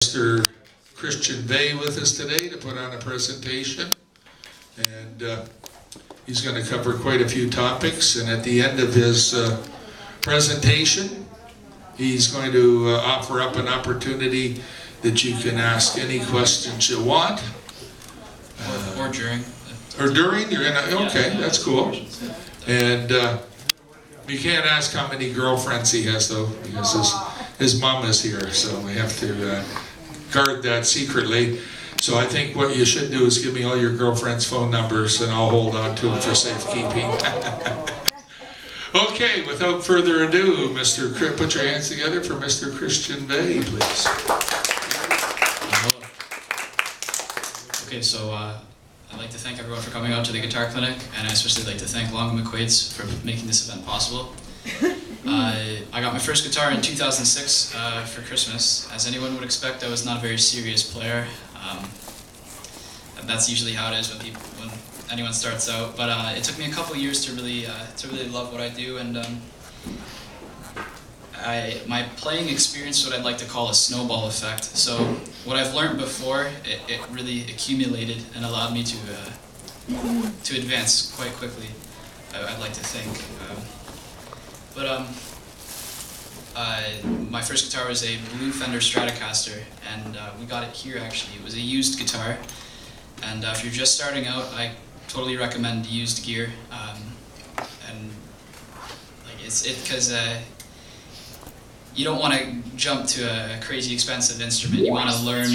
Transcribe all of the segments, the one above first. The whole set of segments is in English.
Mr. Christian Vegh with us today to put on a presentation. And he's going to cover quite a few topics. And at the end of his presentation, he's going to offer up an opportunity that you can ask any questions you want. Or during. Or during, you're gonna, okay, that's cool. And you can't ask how many girlfriends he has though, because his mom is here, so we have to guard that secretly. So I think what you should do is give me all your girlfriends' phone numbers and I'll hold on to them for safekeeping. Okay, without further ado, put your hands together for Mr. Christian Vegh, please. Okay, so I'd like to thank everyone for coming out to the guitar clinic, and I especially like to thank Long & McQuaid's for making this event possible. I got my first guitar in 2006 for Christmas. As anyone would expect, I was not a very serious player. And that's usually how it is when anyone starts out. But it took me a couple years to really love what I do, and my playing experience what I'd like to call a snowball effect. So what I've learned before, it really accumulated and allowed me to advance quite quickly, I'd like to think. My first guitar was a blue Fender Stratocaster, and we got it here actually. It was a used guitar, and if you're just starting out, I totally recommend used gear. And like because you don't want to jump to a crazy expensive instrument. You want to learn.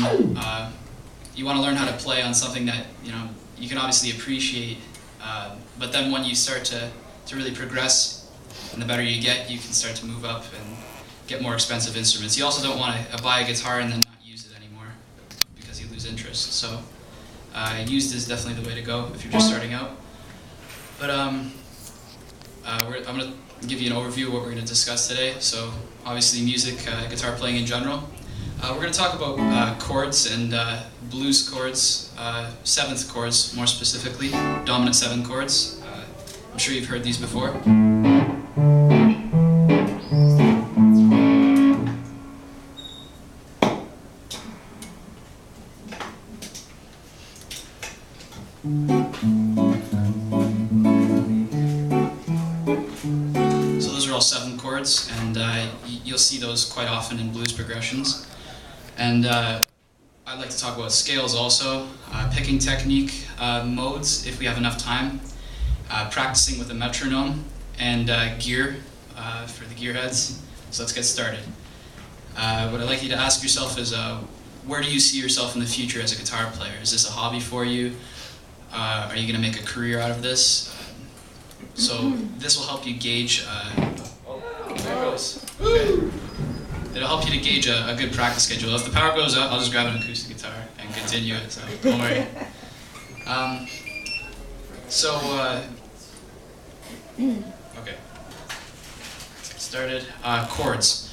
You want to learn how to play on something that you can obviously appreciate. But then when you start to really progress, and the better you get, you can start to move up and get more expensive instruments. You also don't want to buy a guitar and then not use it anymore because you lose interest. So used is definitely the way to go if you're just starting out. But I'm going to give you an overview of what we're going to discuss today. So obviously music, guitar playing in general. We're going to talk about chords and blues chords, seventh chords more specifically, dominant seven chords. I'm sure you've heard these before. So those are all seven chords, and you'll see those quite often in blues progressions. And I'd like to talk about scales also, picking technique, modes if we have enough time, practicing with a metronome, and gear for the gear heads. So let's get started. What I'd like you to ask yourself is, where do you see yourself in the future as a guitar player? Is this a hobby for you? Are you going to make a career out of this? So this will help you gauge. There it goes. Okay. It'll help you to gauge a good practice schedule. If the power goes out, I'll just grab an acoustic guitar and continue it. So don't worry. Okay. Let's get started. Chords.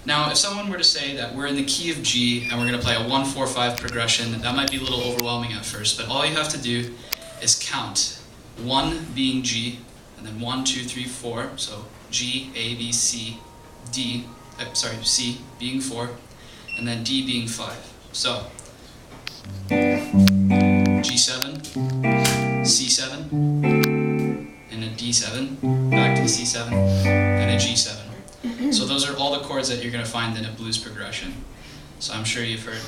Now, if someone were to say that we're in the key of G and we're going to play a 1-4-5 progression, that might be a little overwhelming at first, but all you have to do is count. 1 being G, and then 1, 2, 3, 4. So G, A, B, C, D. C being 4, and then D being 5. So G7, C7, and a D7, back to the C7, and a G7. So those are all the chords that you're going to find in a blues progression. So I'm sure you've heard.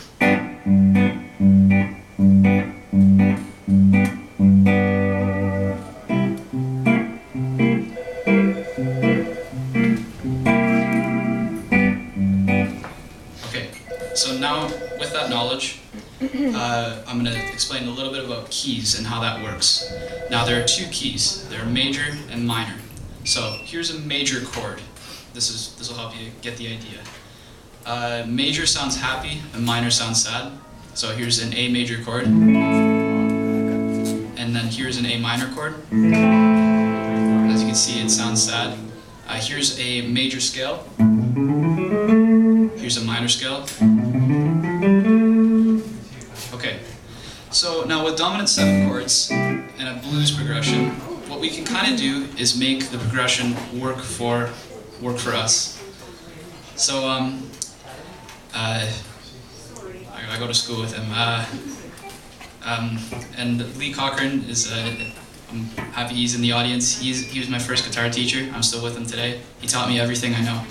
Okay, so now with that knowledge, I'm going to explain a little bit about keys and how that works. Now there are two keys. They're major and minor. So here's a major chord. This will help you get the idea. Major sounds happy and minor sounds sad. So here's an A major chord, and then here's an A minor chord. As you can see, it sounds sad. Here's a major scale. Here's a minor scale. Okay, so now with dominant 7 chords and a blues progression, what we can kind of do is make the progression work for us. So I go to school with him. And Lee Cochran is, I'm happy he's in the audience. He was my first guitar teacher. I'm still with him today. He taught me everything I know.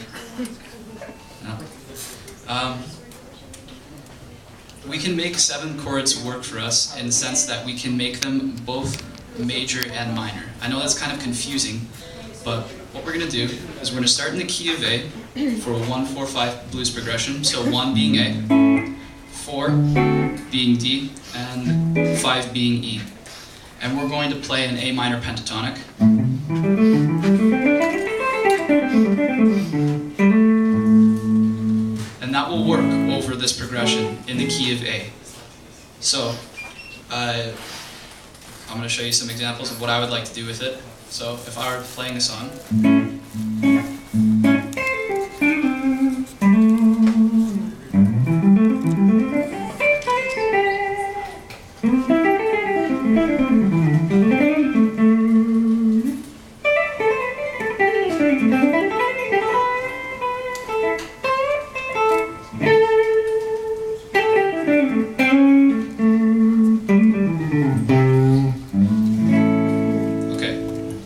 We can make 7 chords work for us in the sense that we can make them both major and minor. I know that's kind of confusing, but what we're going to do is we're going to start in the key of A for a 1-4-5 blues progression. So 1 being A, 4 being D, and 5 being E. And we're going to play an A minor pentatonic. And that will work over this progression in the key of A. So, I'm going to show you some examples of what I would like to do with it. So, if I were playing a song.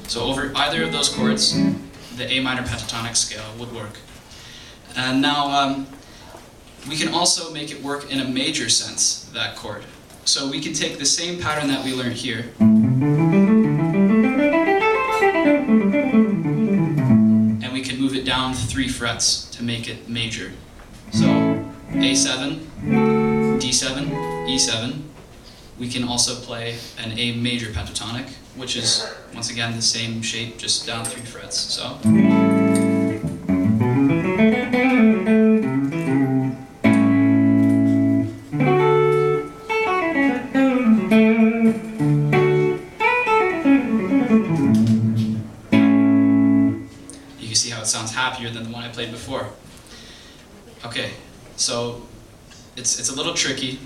So over either of those chords, the A minor pentatonic scale would work. And now we can also make it work in a major sense, that chord. So we can take the same pattern that we learned here, and we can move it down 3 frets to make it major. So A7, D7, E7. We can also play an A major pentatonic, which is, once again, the same shape, just down 3 frets. So. You can see how it sounds happier than the one I played before. Okay, so it's a little tricky,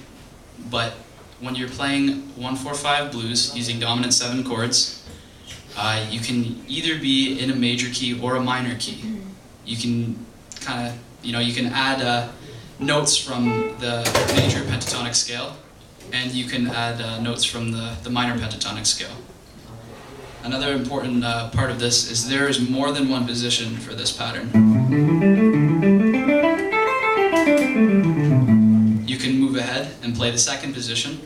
but when you're playing 1-4-5 blues using dominant 7 chords, you can either be in a major key or a minor key. You can kind of, you can add notes from the major pentatonic scale, and you can add notes from the minor pentatonic scale. Another important part of this is there is more than one position for this pattern. You can move ahead and play the second position.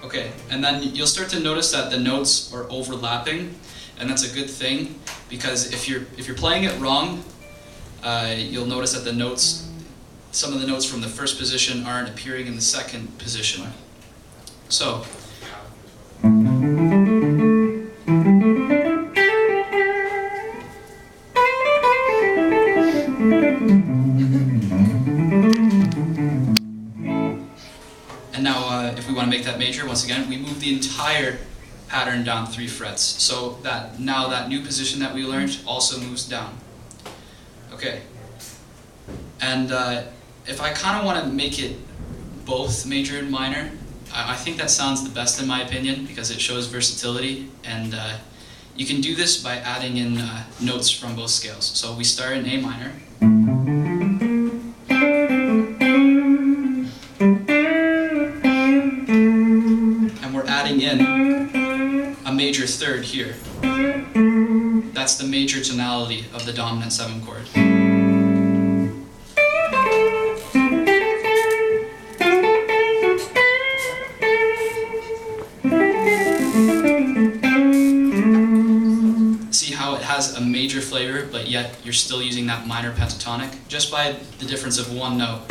Okay, and then you'll start to notice that the notes are overlapping, and that's a good thing, because if you're playing it wrong, you'll notice that some of the notes from the first position aren't appearing in the second position. So. And now, if we want to make that major, once again, we move the entire pattern down 3 frets. So that now that new position that we learned also moves down. Okay. And if I kind of want to make it both major and minor, I think that sounds the best in my opinion, because it shows versatility, and you can do this by adding in notes from both scales. So we start in A minor. And we're adding in a major third here. That's the major tonality of the dominant 7 chord. See how it has a major flavor, but yet you're still using that minor pentatonic, just by the difference of one note.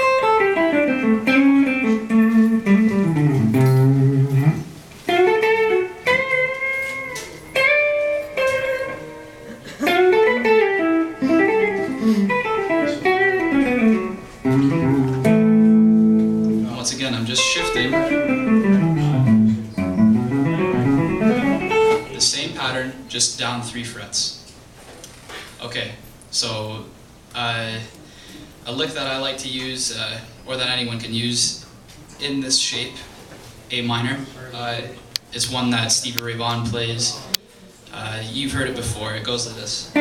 Once again, I'm just shifting the same pattern, just down 3 frets. Okay, so a lick that I like to use, or that anyone can use in this shape, A minor, it's one that Stevie Ray Vaughan plays. You've heard it before. It goes like this.